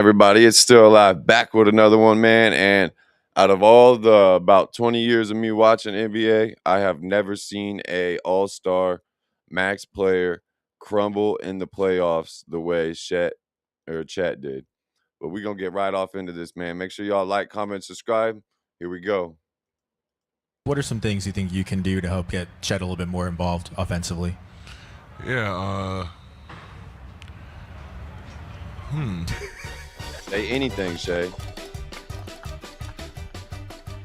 Everybody, it's still alive, back with another one, man. And out of all the about 20 years of me watching NBA, I have never seen a all-star max player crumble in the playoffs the way Chet did. But we're gonna get right off into this, man. Make sure y'all like, comment, subscribe. Here we go. What are some things you think you can do to help get Chet a little bit more involved offensively? Yeah, Say anything, Shay.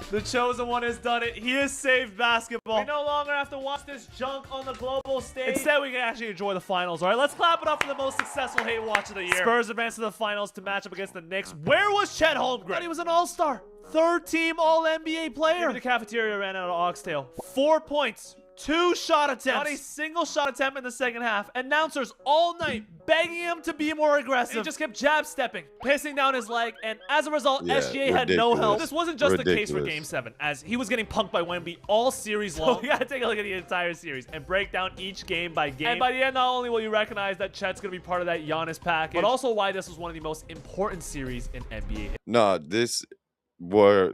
The chosen one has done it. He has saved basketball. We no longer have to watch this junk on the global stage. Instead, we can actually enjoy the finals. All right, let's clap it up for the most successful hate watch of the year. Spurs advance to the finals to match up against the Knicks. Where was Chet Holmgren? I thought he was an all-star. Third-team All-NBA player. Maybe the cafeteria ran out of oxtail. 4 points. 2 shot attempts. Not a single shot attempt in the second half. Announcers all night begging him to be more aggressive. He just kept jab stepping, pissing down his leg, and as a result, SGA had no help. This wasn't just the case for Game 7, as he was getting punked by Wemby all series long. So we gotta take a look at the entire series and break down each game by game. And by the end, not only will you recognize that Chet's gonna be part of that Giannis package, but also why this was one of the most important series in NBA. No,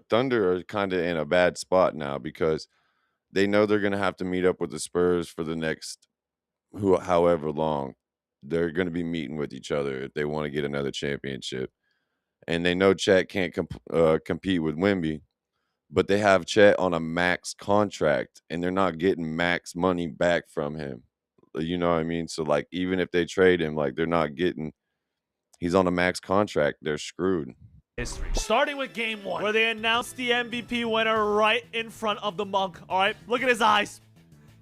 Thunder are kind of in a bad spot now because they know they're going to have to meet up with the Spurs for the next however long. They're going to be meeting with each other if they want to get another championship. And they know Chet can't compete with Wemby, but they have Chet on a max contract, and they're not getting max money back from him. You know what I mean? So, like, even if they trade him, like, they're not getting – he's on a max contract. They're screwed. History. Starting with game 1, where they announced the MVP winner right in front of the monk. All right, look at his eyes.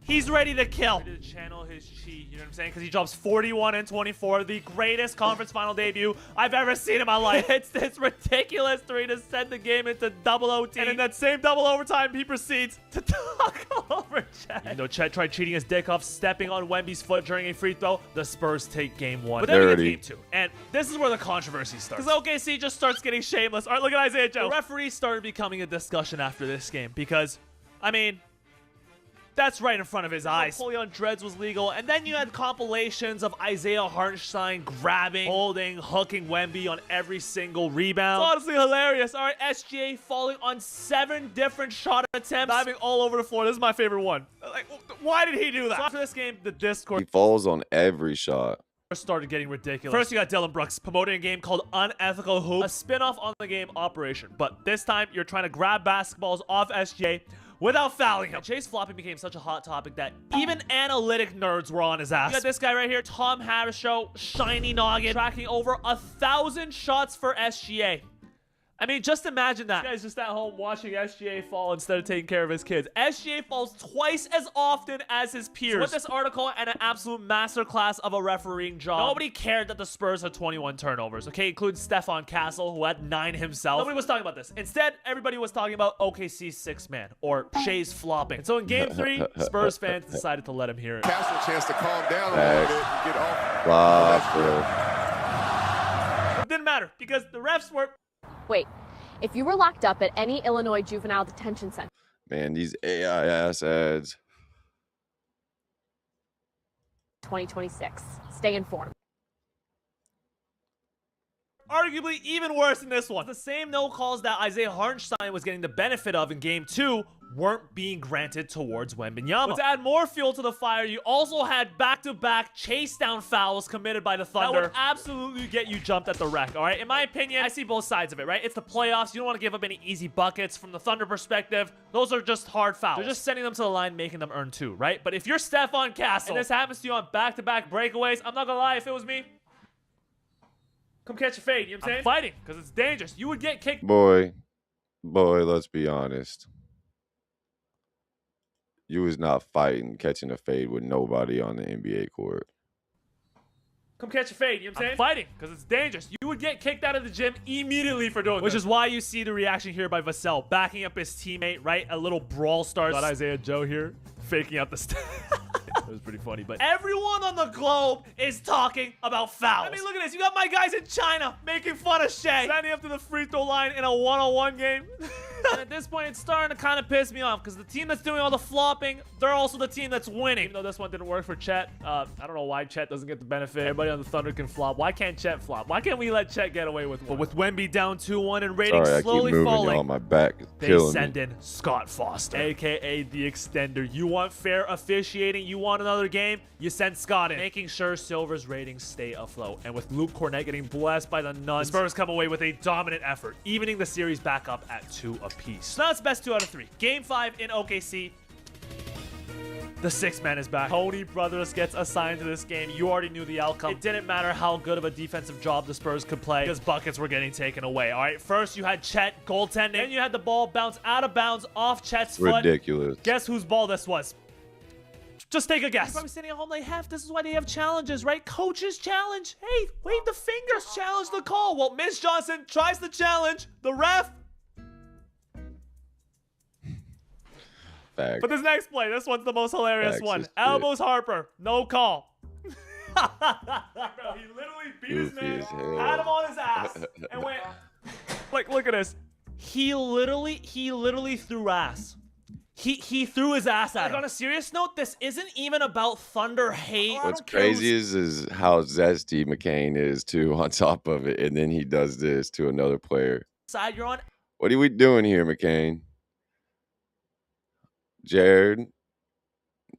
He's ready to kill. Ready to channel his chi, you know what I'm saying? Because he drops 41 and 24, the greatest conference final debut I've ever seen in my life. It's this ridiculous 3 to send the game into double OT. And in that same double overtime, he proceeds to talk all over Chet. Even though Chet tried cheating his dick off, stepping on Wemby's foot during a free throw, the Spurs take game 1. But then we get game 2. And this is where the controversy starts. Because OKC just starts getting shameless. All right, look at Isaiah Joe. The referee started becoming a discussion after this game because, I mean, that's right in front of his eyes. Pulling on dreads was legal, and then you had compilations of Isaiah Hartenstein grabbing, holding, hooking Wemby on every single rebound. It's honestly hilarious. All right, SGA falling on 7 different shot attempts, diving all over the floor. This is my favorite one. Like, why did he do that? So after this game, the Discord He falls on every shot. Started getting ridiculous. First, you got Dylan Brooks promoting a game called Unethical Hoop, a spin-off on the game Operation. But this time, you're trying to grab basketballs off SGA without fouling him. And Chase flopping became such a hot topic that even analytic nerds were on his ass. You got this guy right here, Tom Harris Show, Shiny Noggin, tracking over 1,000 shots for SGA. I mean, just imagine that. This guy's just at home watching SGA fall instead of taking care of his kids. SGA falls twice as often as his peers. So with this article and an absolute masterclass of a refereeing job, nobody cared that the Spurs had 21 turnovers, okay? Including Stephon Castle, who had 9 himself. Nobody was talking about this. Instead, everybody was talking about OKC's 6-man, or Shea's flopping. And so in game 3, Spurs fans decided to let him hear it. Castle a chance to calm down a little bit and get off. It didn't matter because the refs were... Wait, if you were locked up at any Illinois juvenile detention center. Man, these AI ass ads. 2026. Stay informed. Arguably even worse than this one. The same no calls that Isaiah Hartenstein was getting the benefit of in game 2 weren't being granted towards Wembanyama. But to add more fuel to the fire, you also had back-to-back chase-down fouls committed by the Thunder. That would absolutely get you jumped at the wreck, all right? In my opinion, I see both sides of it, right? It's the playoffs. You don't want to give up any easy buckets. From the Thunder perspective, those are just hard fouls. They're just sending them to the line, making them earn 2, right? But if you're Stephon Castle, and this happens to you on back-to-back breakaways, I'm not gonna lie, if it was me, come catch a fade, you know what I'm saying? I'm fighting, because it's dangerous. You would get kicked. Boy, let's be honest. You was not fighting, catching a fade with nobody on the NBA court. Come catch a fade, you know what I'm saying? I'm fighting, because it's dangerous. You would get kicked out of the gym immediately for doing this. Which is why you see the reaction here by Vassell, backing up his teammate, right? A little brawl starts. Got Isaiah Joe here, faking out the It was pretty funny, but everyone on the globe is talking about fouls. I mean, look at this. You got my guys in China making fun of Shea, standing up to the free throw line in a one-on-one game. And at this point, it's starting to kind of piss me off because the team that's doing all the flopping, they're also the team that's winning. Even though this one didn't work for CHET, I don't know why CHET doesn't get the benefit. Everybody on the Thunder can flop. Why can't CHET flop? Why can't we let CHET get away with one? But with Wemby down 2-1 and ratings slowly falling, on my back. they send in Scott Foster, aka the Extender. You want fair officiating? You want another game? You send Scott in, making sure Silver's ratings stay afloat. And with Luke Cornett getting blessed by the Nuns, the Spurs come away with a dominant effort, evening the series back up at 2 apiece. So now it's best 2 out of 3. Game 5 in OKC. The sixth man is back. Tony Brothers gets assigned to this game. You already knew the outcome. It didn't matter how good of a defensive job the Spurs could play because buckets were getting taken away. All right, first you had CHET goaltending. Then you had the ball bounce out of bounds off Chet's foot. Ridiculous. Guess whose ball this was? Just take a guess. You're probably sitting at home like, Hef, this is why they have challenges, right? Coaches challenge. Hey, wave the fingers. Challenge the call. Well, Miss Johnson tries the challenge. The ref. Fact. But this next play, this one's the most hilarious one. Elbows Harper. No call. Bro, he literally beat his man, had him on his ass, and went, like, look at this. He literally threw ass. He threw his ass at him. On a serious note, this isn't even about Thunder hate. What's crazy is how zesty McCain is too on top of it, and then he does this to another player. Side you're on. What are we doing here, McCain? Jared,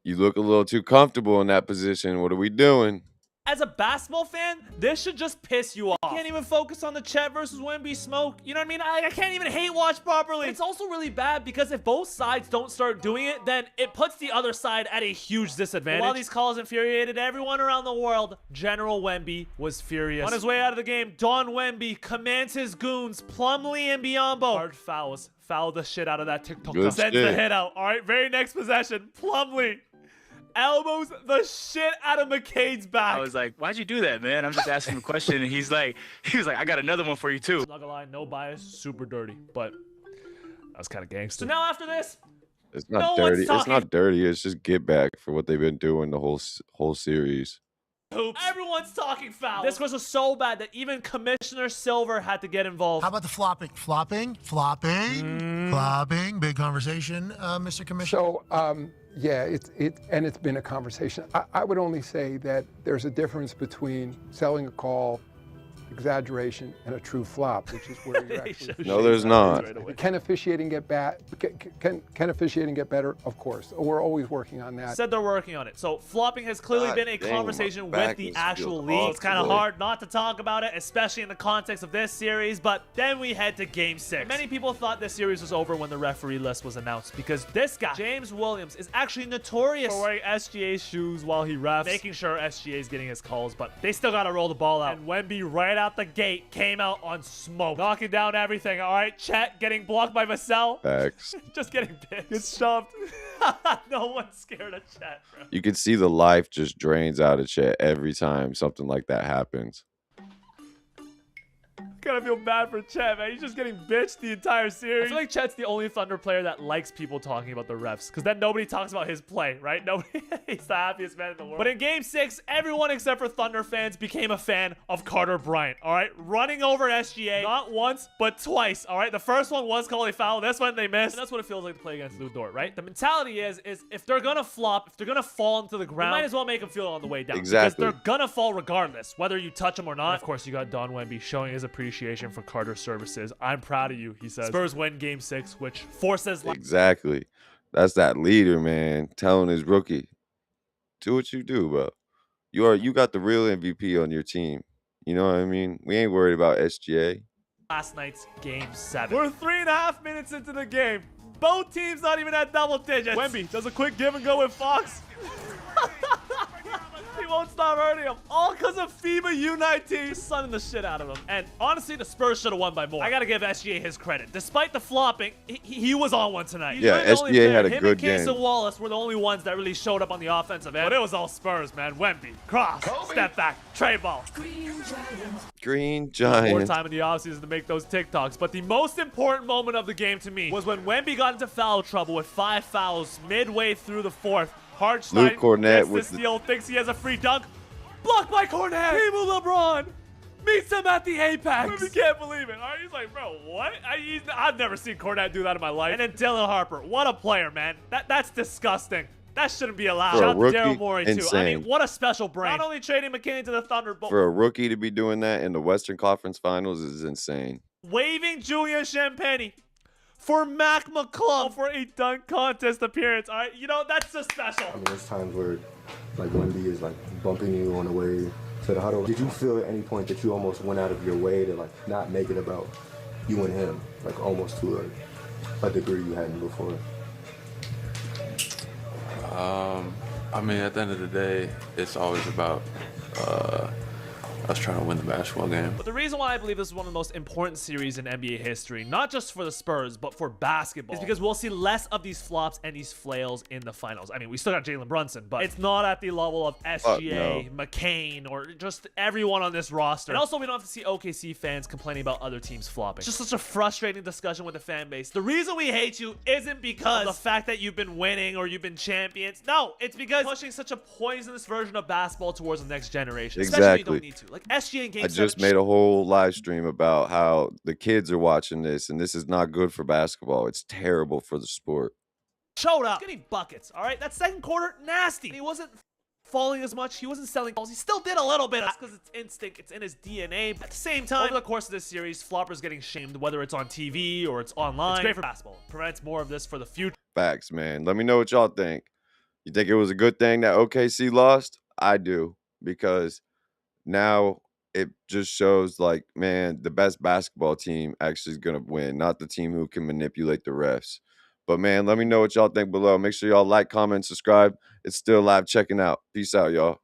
you look a little too comfortable in that position. What are we doing? As a basketball fan, this should just piss you off. You can't even focus on the CHET versus Wemby smoke. You know what I mean? I can't even hate watch properly. It's also really bad because if both sides don't start doing it, then it puts the other side at a huge disadvantage. While these calls infuriated everyone around the world, General Wemby was furious. On his way out of the game, Don Wemby commands his goons, Plumlee and Biyombo. Hard fouls. Foul the shit out of that TikTok. Sends the hit out. All right, very next possession, Plumlee elbows the shit out of McCade's back. I was like, why'd you do that, man? I'm just asking him a question, and he was like, I got another one for you too. Not gonna lie, no bias, super dirty, but that was kind of gangster. So now after this, it's not dirty. It's not dirty. It's just get back for what they've been doing the whole series. Hoops. Everyone's talking foul. This was so bad that even Commissioner Silver had to get involved. How about the flopping? Flopping? Big conversation, Mr. Commissioner. So, yeah, it's been a conversation. I would only say that there's a difference between selling a call, exaggeration, and a true flop, which is where you're actually. No, there's not. Can officiating get bad? Can officiating get better? Of course. We're always working on that. Said they're working on it. So flopping has clearly been a conversation with the actual league. It's kind of hard not to talk about it, especially in the context of this series. But then we head to Game 6. Many people thought this series was over when the referee list was announced because this guy, James Williams, is actually notorious for wearing SGA shoes while he refs, making sure SGA is getting his calls. But they still got to roll the ball out. And Wemby right out the gate came out on smoke, knocking down everything. All right, CHET getting blocked by Vassell. Facts. Just getting pissed. Gets shoved. No one's scared of CHET, bro. You can see the life just drains out of CHET every time something like that happens. Gotta feel bad for CHET, man. He's just getting bitched the entire series. I feel like CHET's the only Thunder player that likes people talking about the refs, because then nobody talks about his play, right? Nobody. He's the happiest man in the world. But in Game 6, everyone except for Thunder fans became a fan of Carter Bryant, all right? Running over SGA, not once, but twice, all right? The first one was called a foul. This one they missed. And that's what it feels like to play against Lou Dort, right? The mentality is if they're gonna flop, if they're gonna fall into the ground, you might as well make them feel it on the way down. Exactly. Because they're gonna fall regardless, whether you touch them or not. And of course, you got Don Wemby showing his appreciation for Carter's services. I'm proud of you, he says. Spurs win Game 6, which forces... Exactly. That's that leader, man, telling his rookie, do what you do, bro. You got the real MVP on your team. You know what I mean? We ain't worried about SGA. Last night's Game 7. We're 3.5 minutes into the game. Both teams not even at double digits. Wemby does a quick give and go with Fox. He won't stop hurting him. All because of FIBA U19. Sunning the shit out of him. And honestly, the Spurs should have won by more. I got to give SGA his credit. Despite the flopping, he was on one tonight. Yeah, SGA had a good game. Him and Casey Wallace were the only ones that really showed up on the offensive end. But it was all Spurs, man. Wemby, cross, step back, tray ball. Green Giant. More time in the offseason to make those TikToks. But the most important moment of the game to me was when Wemby got into foul trouble with 5 fouls midway through the 4th. Hartstein Luke Cornett with the steal, thinks he has a free dunk. Blocked by Cornett. People LeBron. Meets him at the Apex. He can't believe it. All right, he's like, bro, what? I've never seen Cornette do that in my life. And then Dylan Harper, what a player, man. That's disgusting. That shouldn't be allowed. For a Shout out to Daryl rookie, Morey, too. I insane. mean, what a special brain. Not only trading McKinney to the Thunder, but For a rookie to be doing that in the Western Conference Finals is insane. waving Julian Champagny for Mac McClung for a dunk contest appearance. All right, you know, that's just special. I mean, there's times where, like, Wemby is, like, bumping you on the way to the huddle. Did you feel at any point that you almost went out of your way to, like, not make it about you and him, like, almost to a degree you hadn't before? I mean, at the end of the day, it's always about us trying to win the basketball game. But the reason why I believe this is one of the most important series in NBA history, not just for the Spurs, but for basketball, is because we'll see less of these flops and these flails in the finals. I mean, we still got Jalen Brunson, but it's not at the level of SGA, McCain, or just everyone on this roster. And also, we don't have to see OKC fans complaining about other teams flopping. It's just such a frustrating discussion with the fan base. The reason we hate you isn't because of the fact that you've been winning or you've been champions. No, it's because pushing such a poisonous version of basketball towards the next generation. Especially when you don't need to. Like SGA and Game I just made a whole live stream about how the kids are watching this, and this is not good for basketball. It's terrible for the sport. Showed up. Getting buckets, all right? That second quarter, nasty. And he wasn't falling as much. He wasn't selling balls. He still did a little bit. That's because it's instinct. It's in his DNA. At the same time, over the course of this series, floppers getting shamed, whether it's on TV or it's online. It's great for basketball. It prevents more of this for the future. Facts, man. Let me know what y'all think. You think it was a good thing that OKC lost? I do, because now it just shows, like, man, the best basketball team actually is going to win, not the team who can manipulate the refs. But, man, let me know what y'all think below. Make sure y'all like, comment, subscribe. It's still live checking out. Peace out, y'all.